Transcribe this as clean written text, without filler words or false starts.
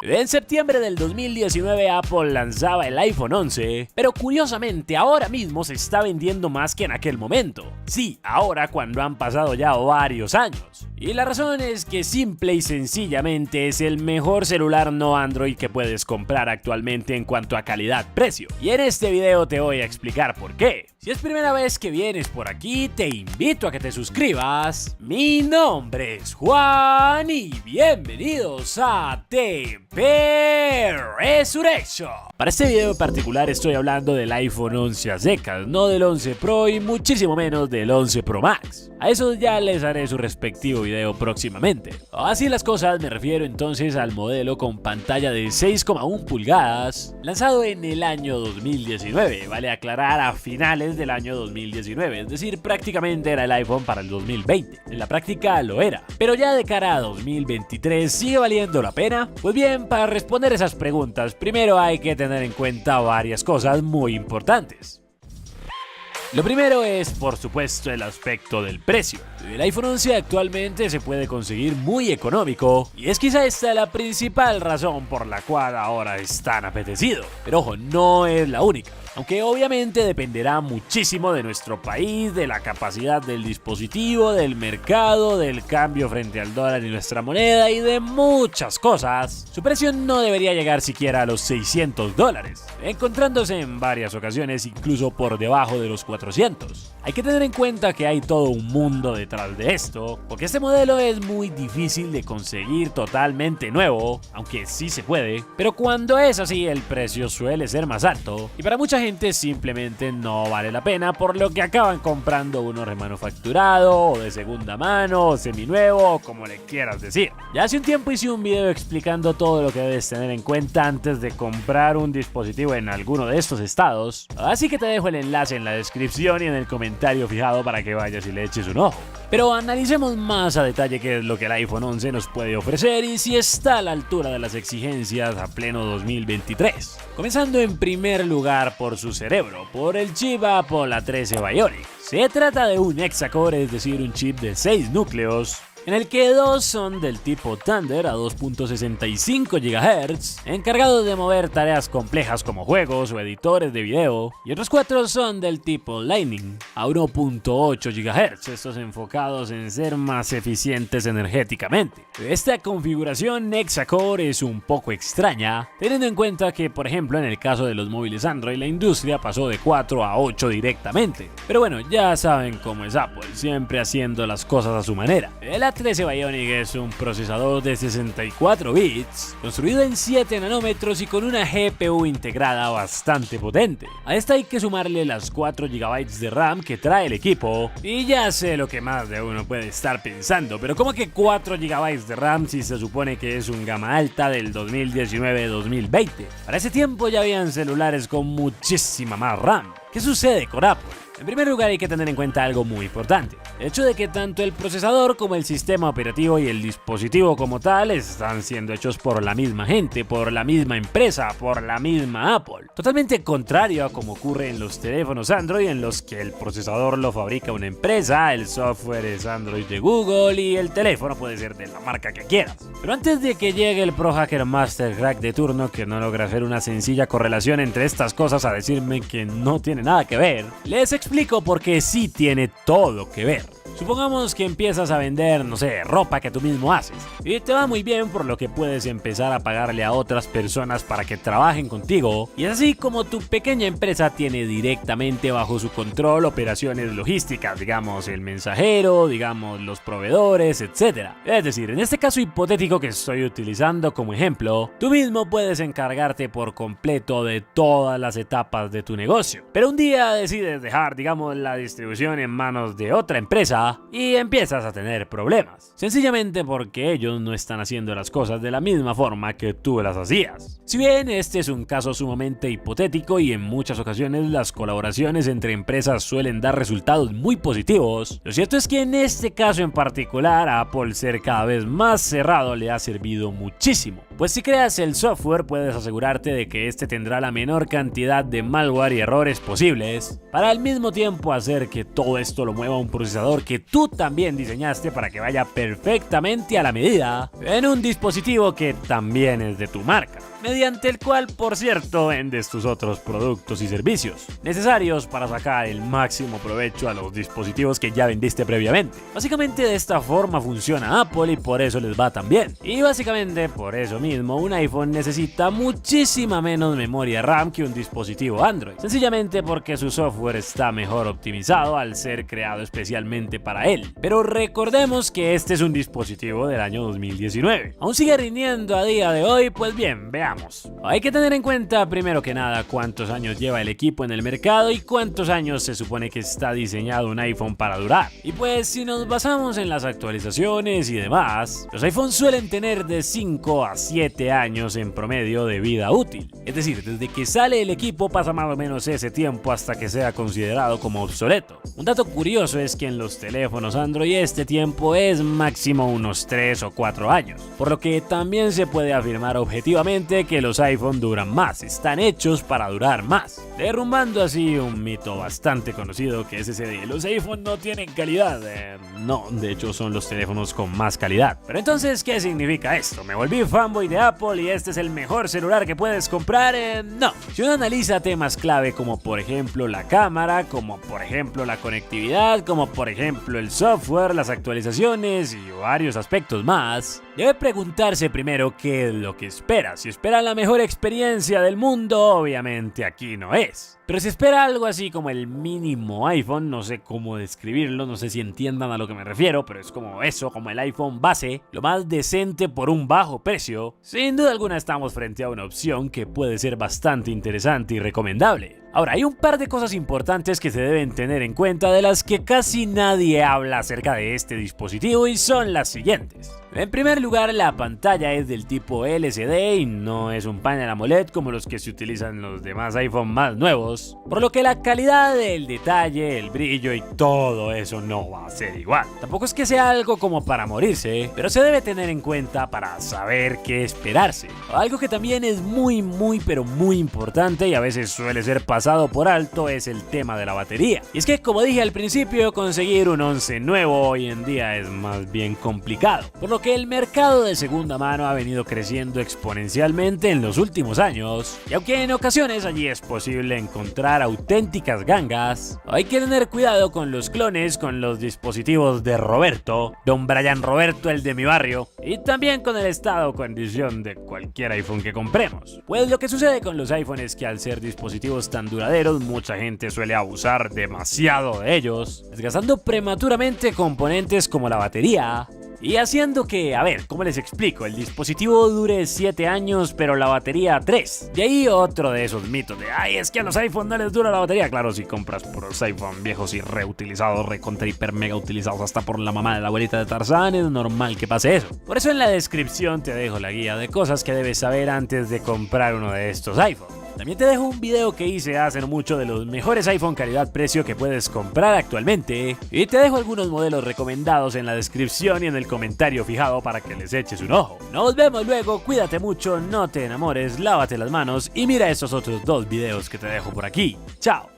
En septiembre del 2019 Apple lanzaba el iPhone 11, pero curiosamente ahora mismo se está vendiendo más que en aquel momento. Sí, ahora cuando han pasado ya varios años. Y la razón es que simple y sencillamente es el mejor celular no Android que puedes comprar actualmente en cuanto a calidad-precio. Y en este video te voy a explicar por qué. Si es primera vez que vienes por aquí, te invito a que te suscribas. Mi nombre es Juan y bienvenidos a TP Resurrection. Para este video en particular estoy hablando del iPhone 11 a secas, no del 11 Pro y muchísimo menos del 11 Pro Max. A eso ya les haré su respectivo video próximamente. Así las cosas, me refiero entonces al modelo con pantalla de 6,1 pulgadas, lanzado en el año 2019, vale aclarar a finales del año 2019, es decir, prácticamente era el iPhone para el 2020. En la práctica lo era, pero ya de cara a 2023, ¿sigue valiendo la pena? Pues bien, para responder esas preguntas, primero hay que tener en cuenta varias cosas muy importantes. Lo primero es, por supuesto, el aspecto del precio. El iPhone 11 actualmente se puede conseguir muy económico y es quizá esta la principal razón por la cual ahora es tan apetecido. Pero ojo, no es la única. Aunque obviamente dependerá muchísimo de nuestro país, de la capacidad del dispositivo, del mercado, del cambio frente al dólar y nuestra moneda y de muchas cosas. Su precio no debería llegar siquiera a los $600, encontrándose en varias ocasiones incluso por debajo de los 400. Hay que tener en cuenta que hay todo un mundo detrás de esto, porque este modelo es muy difícil de conseguir totalmente nuevo, aunque sí se puede, pero cuando es así el precio suele ser más alto y para mucha gente simplemente no vale la pena, por lo que acaban comprando uno remanufacturado o de segunda mano o seminuevo o como le quieras decir. Ya hace un tiempo hice un video explicando todo lo que debes tener en cuenta antes de comprar un dispositivo en alguno de estos estados, así que te dejo el enlace en la descripción y en el comentario fijado para que vayas y le eches un ojo. Pero analicemos más a detalle qué es lo que el iPhone 11 nos puede ofrecer y si está a la altura de las exigencias a pleno 2023. Comenzando en primer lugar por su cerebro, por el chip Apple A13 Bionic. Se trata de un hexacore, es decir, un chip de 6 núcleos, en el que 2 son del tipo Thunder a 2.65 GHz, encargados de mover tareas complejas como juegos o editores de video, y otros 4 son del tipo Lightning a 1.8 GHz, estos enfocados en ser más eficientes energéticamente. Esta configuración hexacore es un poco extraña, teniendo en cuenta que, por ejemplo, en el caso de los móviles Android, la industria pasó de 4 a 8 directamente. Pero bueno, ya saben cómo es Apple, siempre haciendo las cosas a su manera. El A13 Bionic es un procesador de 64 bits, construido en 7 nanómetros y con una GPU integrada bastante potente. A esta hay que sumarle las 4 GB de RAM que trae el equipo, y ya sé lo que más de uno puede estar pensando, pero ¿cómo que 4 GB de RAM si se supone que es un gama alta del 2019-2020? Para ese tiempo ya habían celulares con muchísima más RAM. ¿Qué sucede con Apple? En primer lugar hay que tener en cuenta algo muy importante, el hecho de que tanto el procesador como el sistema operativo y el dispositivo como tal están siendo hechos por la misma gente, por la misma empresa, por la misma Apple. Totalmente contrario a como ocurre en los teléfonos Android, en los que el procesador lo fabrica una empresa, el software es Android de Google y el teléfono puede ser de la marca que quieras. Pero antes de que llegue el Pro Hacker Master Crack de turno que no logra hacer una sencilla correlación entre estas cosas a decirme que no tiene nada que ver, les explico por qué sí tiene todo que ver. Supongamos que empiezas a vender, no sé, ropa que tú mismo haces y te va muy bien, por lo que puedes empezar a pagarle a otras personas para que trabajen contigo, y es así como tu pequeña empresa tiene directamente bajo su control operaciones logísticas, digamos el mensajero, digamos los proveedores, etc. Es decir, en este caso hipotético que estoy utilizando como ejemplo, tú mismo puedes encargarte por completo de todas las etapas de tu negocio, pero un día decides dejar, digamos, la distribución en manos de otra empresa y empiezas a tener problemas, sencillamente porque ellos no están haciendo las cosas de la misma forma que tú las hacías. Si bien este es un caso sumamente hipotético y en muchas ocasiones las colaboraciones entre empresas suelen dar resultados muy positivos, lo cierto es que en este caso en particular a Apple ser cada vez más cerrado le ha servido muchísimo, pues si creas el software puedes asegurarte de que este tendrá la menor cantidad de malware y errores posibles, para al mismo tiempo hacer que todo esto lo mueva un procesador que tú también diseñaste para que vaya perfectamente a la medida en un dispositivo que también es de tu marca, mediante el cual, por cierto, vendes tus otros productos y servicios necesarios para sacar el máximo provecho a los dispositivos que ya vendiste previamente. Básicamente de esta forma funciona Apple y por eso les va tan bien. Y básicamente por eso mismo un iPhone necesita muchísima menos memoria RAM que un dispositivo Android, sencillamente porque su software está mejor optimizado al ser creado especialmente para él. Pero recordemos que este es un dispositivo del año 2019. ¿Aún sigue rindiendo a día de hoy? Pues bien, veamos. Hay que tener en cuenta primero que nada cuántos años lleva el equipo en el mercado y cuántos años se supone que está diseñado un iPhone para durar. Y pues si nos basamos en las actualizaciones y demás, los iPhones suelen tener de 5 a 7 años en promedio de vida útil. Es decir, desde que sale el equipo pasa más o menos ese tiempo hasta que sea considerado como obsoleto. Un dato curioso es que en los teléfonos Android este tiempo es máximo unos 3 o 4 años, por lo que también se puede afirmar objetivamente que los iPhone duran más, están hechos para durar más, derrumbando así un mito bastante conocido que es ese de los iPhone no tienen calidad. No, de hecho son los teléfonos con más calidad. Pero entonces, ¿qué significa esto? ¿Me volví fanboy de Apple y este es el mejor celular que puedes comprar? No. Si uno analiza temas clave como por ejemplo la cámara, como por ejemplo la conectividad, como por ejemplo el software, las actualizaciones y varios aspectos más, debe preguntarse primero qué es lo que espera. Si espera la mejor experiencia del mundo, obviamente aquí no es. Pero si espera algo así como el mínimo iPhone, no sé cómo describirlo, no sé si entiendan a lo que me refiero, pero es como eso, como el iPhone base, lo más decente por un bajo precio, sin duda alguna estamos frente a una opción que puede ser bastante interesante y recomendable. Ahora, hay un par de cosas importantes que se deben tener en cuenta de las que casi nadie habla acerca de este dispositivo y son las siguientes. En primer lugar, la pantalla es del tipo LCD y no es un panel AMOLED como los que se utilizan en los demás iPhone más nuevos, por lo que la calidad del detalle, el brillo y todo eso no va a ser igual. Tampoco es que sea algo como para morirse, pero se debe tener en cuenta para saber qué esperarse. Algo que también es muy importante y a veces suele ser pasado por alto es el tema de la batería. Y es que, como dije al principio, conseguir un 11 nuevo hoy en día es más bien complicado, por lo que el mercado de segunda mano ha venido creciendo exponencialmente en los últimos años, y aunque en ocasiones allí es posible encontrar auténticas gangas, hay que tener cuidado con los clones, con los dispositivos de Roberto, Don Brian Roberto, el de mi barrio, y también con el estado o condición de cualquier iPhone que compremos. Pues lo que sucede con los iPhones es que al ser dispositivos tan duraderos, mucha gente suele abusar demasiado de ellos, desgastando prematuramente componentes como la batería, y haciendo que, a ver, ¿cómo les explico? El dispositivo dure 7 años, pero la batería 3. De ahí otro de esos mitos de, ay, es que a los iPhone no les dura la batería. Claro, si compras puros iPhone viejos y reutilizados, recontra hiper mega utilizados hasta por la mamá de la abuelita de Tarzán, es normal que pase eso. Por eso en la descripción te dejo la guía de cosas que debes saber antes de comprar uno de estos iPhone. También te dejo un video que hice hace no mucho de los mejores iPhone calidad-precio que puedes comprar actualmente, y te dejo algunos modelos recomendados en la descripción y en el comentario fijado para que les eches un ojo. Nos vemos luego, cuídate mucho, no te enamores, lávate las manos y mira estos otros 2 videos que te dejo por aquí. ¡Chao!